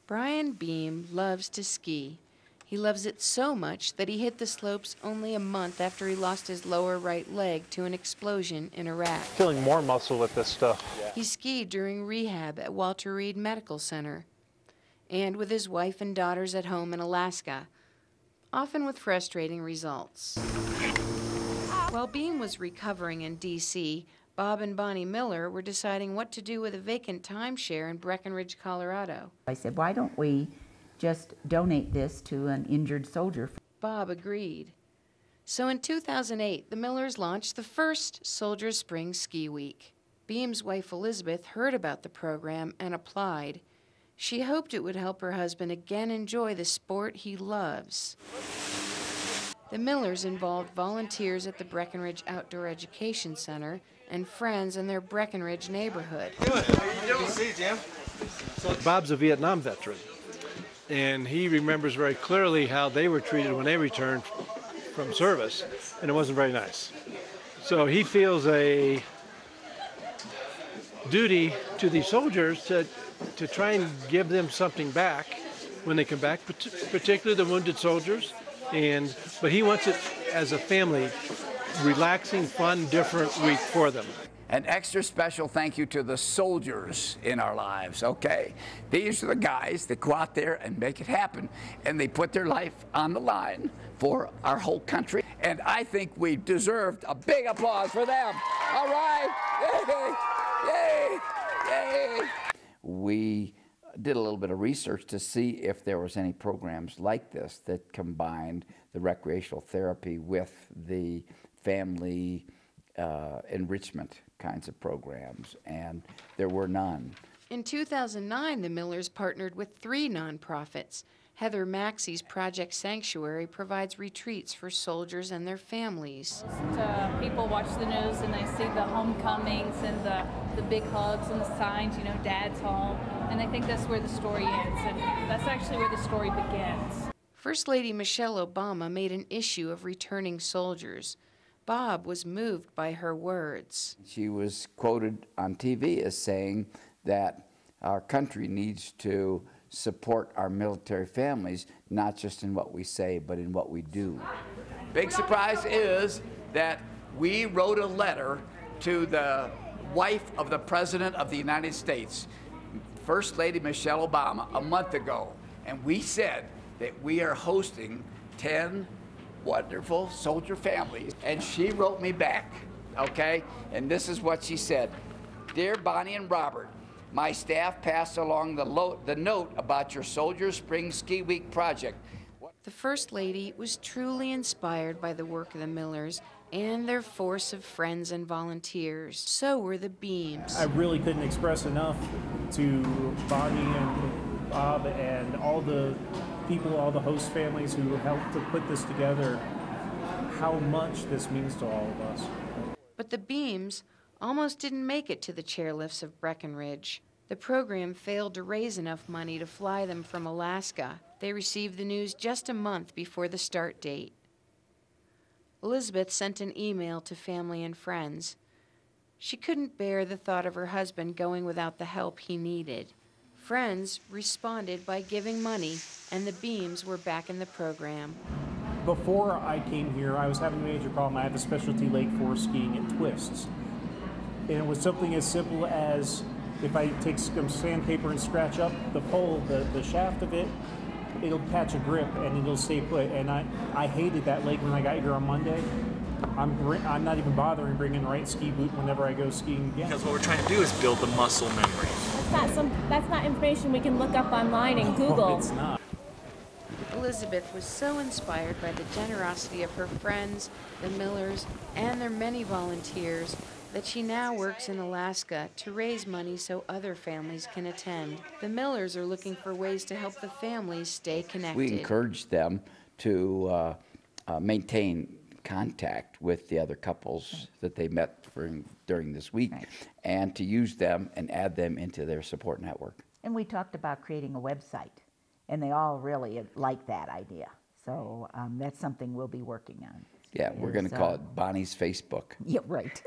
Brian Beam loves to ski. He loves it so much that he hit the slopes only a month after he lost his lower right leg to an explosion in Iraq. Feeling more muscle with this stuff. He skied during rehab at Walter Reed Medical Center and with his wife and daughters at home in Alaska, often with frustrating results. While Beam was recovering in D.C., Bob and Bonnie Miller were deciding what to do with a vacant timeshare in Breckenridge, Colorado. I said, why don't we just donate this to an injured soldier? Bob agreed. So in 2008, the Millers launched the first Soldier Spring Ski Week. Beam's wife Elizabeth heard about the program and applied. She hoped it would help her husband again enjoy the sport he loves. The Millers involved volunteers at the Breckenridge Outdoor Education Center and friends in their Breckenridge neighborhood. Bob's a Vietnam veteran, and he remembers very clearly how they were treated when they returned from service, and it wasn't very nice. So he feels a duty to these soldiers to try and give them something back when they come back, particularly the wounded soldiers. But he wants it as a family, relaxing, fun, different week for them. An extra special thank you to the soldiers in our lives, okay? These are the guys that go out there and make it happen, and they put their life on the line for our whole country. And I think we deserved a big applause for them. All right? Yay! Yay! Yay! We did a little bit of research to see if there was any programs like this that combined the recreational therapy with the family enrichment kinds of programs, and there were none. In 2009, the Millers partnered with 3 nonprofits. Heather Maxey's Project Sanctuary provides retreats for soldiers and their families. People watch the news and they see the homecomings and the big hugs and the signs, you know, Dad's home, and I think that's where the story ends, and that's actually where the story begins. First Lady Michelle Obama made an issue of returning soldiers. Bob was moved by her words. She was quoted on TV as saying that our country needs to support our military families, not just in what we say, but in what we do. Big surprise is that we wrote a letter to the wife of the President of the United States, First Lady Michelle Obama, a month ago, and we said that we are hosting 10 wonderful soldier families. And she wrote me back, okay? And this is what she said. Dear Bonnie and Robert, my staff passed along the note about your Soldier Spring Ski Week project. The First Lady was truly inspired by the work of the Millers and their force of friends and volunteers. So were the Beams. I really couldn't express enough to Bonnie and Bob and all the people, all the host families who helped to put this together, how much this means to all of us. But the Beams almost didn't make it to the chairlifts of Breckenridge. The program failed to raise enough money to fly them from Alaska. They received the news just a month before the start date. Elizabeth sent an email to family and friends. She couldn't bear the thought of her husband going without the help he needed. Friends responded by giving money, and the Beams were back in the program. Before I came here, I was having a major problem. I had the specialty Lake Forest skiing at Twists. And it was something as simple as if I take some sandpaper and scratch up the pole, the shaft of it, it'll catch a grip and it'll stay put. And I hated that lake when I got here on Monday. I'm not even bothering bringing the right ski boot whenever I go skiing again. Because what we're trying to do is build the muscle memory. That's not information we can look up online and Google. No, it's not. Elizabeth was so inspired by the generosity of her friends, the Millers, and their many volunteers that she now works in Alaska to raise money so other families can attend. The Millers are looking for ways to help the families stay connected. We encourage them to maintain contact with the other couples that they met during this week, and to use them and add them into their support network. And we talked about creating a website, and they all really like that idea. So that's something we'll be working on. Yeah, we're going to call it Bonnie's Facebook. Yeah, right.